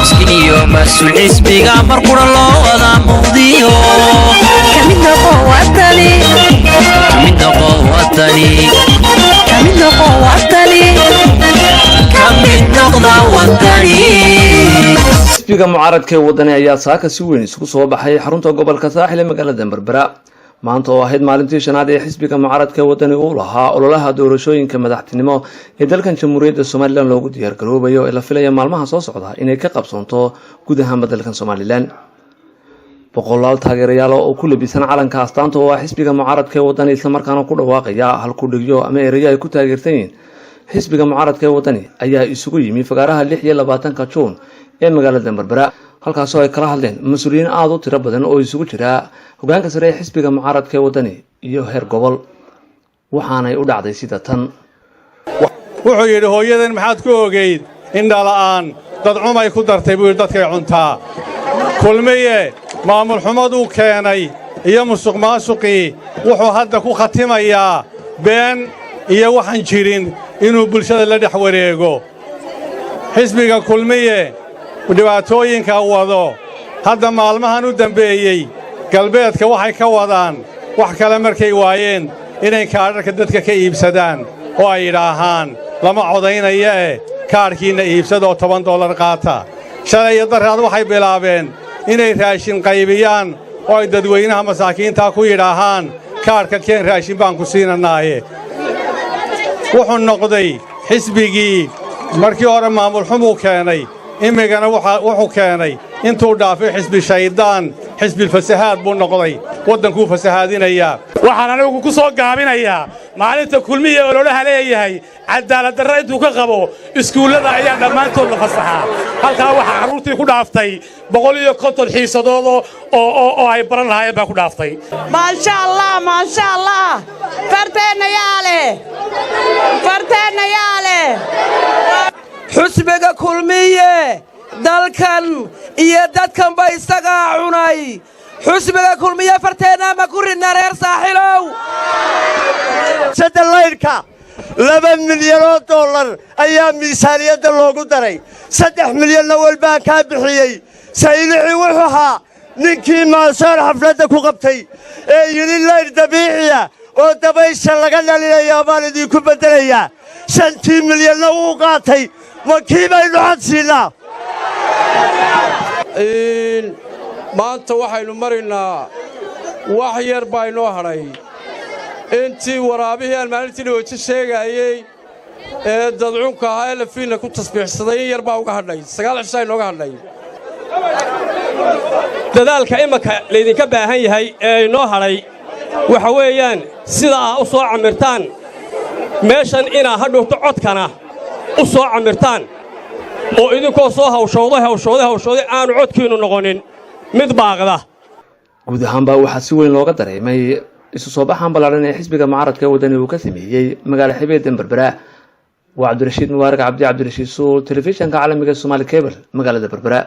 مسكينيو مسؤول حسبك مرقول الله وضع مغضيه كمين قوتني كمين قوتني كمين قوتني كمين قوتني xisbiga mucaaradka ee wadani ayaa saaka si weyn isugu soo baxay xarunta gobolka Saaxil ee magaalada Berbera maanta oo ahayd maalintii shanaad ee xisbiga mucaaradka ee wadani uu lahaa ololaha doorashooyinka madaxtinimo ee dalkan Jamhuuriyadda Soomaaliland loogu diyaar garoobayo ee la filayo maalmaha soo socda inay ka qabsoonto guud ahaan dalkan Soomaaliland boqolaal taageerayaal oo ku labisan calanka astaanta oo xisbiga mucaaradka ee wadani isla markaana ku dhawaaqaya halku dhigyo ama ereyo ay ku taageerteen xisbiga mucaaradka ee wadani ayaa isugu yimi fagaaraha 26 Juun ee magaalada Berbera halkaas oo ay kala hadleen mas'uuliyiin aad u tiro badan oo isugu jira hoggaanka sare ee xisbiga mucaaradka ee wadani iyo heer gobol waxaanay u dhacday sida tan wuxuu yidhi hooyadan maxaad ku ogeyd in dhala'aan dad cumay ku dartay buu dadkay cuntaa kulmiye maamul xumaduu keenay iyo musuqmaasuqii wuxuu hadda ku khatimayaa been iyo waxaan jirin inuu bulshada la dhex wareego xisbiga kulmiye dhibaatooyinka wado hadda maalmahan u dambeeyey galbeedka waxay ka wadaan wax kale markay waayeen inay kaadharka dadka ka iibsadaan oo ay yidhaahaan lama codaynaya kaadhkiinna iibsadoo $10 qaata shalay iyo daraad waxay bilaabeen inay raashin qaybiyaan oo ay dadweynaha masaakiintaa ku yidhaahaan kaadhka keen raashin baan ku siinanaaye wuxuu noqday xisbigii markii hore maamul xumuu keenay imigana wuxuu keenay intuu dhaafay xisbi shaydaan xisbi fasahaad buu noqday waddankuu fasahaadinayaa waxaan anigu ku soo gaabinayaa maalinta kulmiye ololaha leeyahay cadaalad darro intuu ka qabo iskuullada ayaa dhammaantood la fasaxaa halkaa waxaa carruurtii ku dhaaftay 150 xiisadood oo ay baran lahaayeen baa ku dhaaftay maasha allah farteenna yaale xusbiga kulmiye dalkan iyo dadkanba isagaa cunay xusbiga kulmiye farteena ma ku ridna reer saaxilow sadalaydka $2 milyan ayaa miisaaniyadda loogu daray 3 milyanna walbaan kaa bixiyey saylixii wuxuu ahaa ninkii maasoor xafladda ku qabtay ee yidhi layr dabiiciya oo dabaysha laga dhalinayaa baan idinku beddelayaa 5 milyanna wuu qaatay wakii baynu xadsiinaa maanta waxaynu maraynaa wax yar baa inoo hadhay intii waraabihii aan maalintiina weji sheegaayey ee dadcunka ahaa ee lafiinna ku tasbiixsaday in yar baa uga hadhay 9 cishaa inooga hadhay dadaalka imanka laydinka baahan yahay ee inoo hadhay waxa weeyaan sidaa u soo camirtaan meeshan inaa hadhowto codkana u soo camirtaan oo idinkoo soo hawshooday aanu codkiinnu noqonin mid baaqda guud ahaanba waxaa si weyn looga dareemay isu soo baxan ballaaran ee xisbiga mucaaradka ee wadani uu ka sameeyey magaala xebeedda Berbera waa Cabdirashiid Mubarak Cabdi Cabdirashiid Suul telefishinka caalamiga Somali Cable magaalada Berbera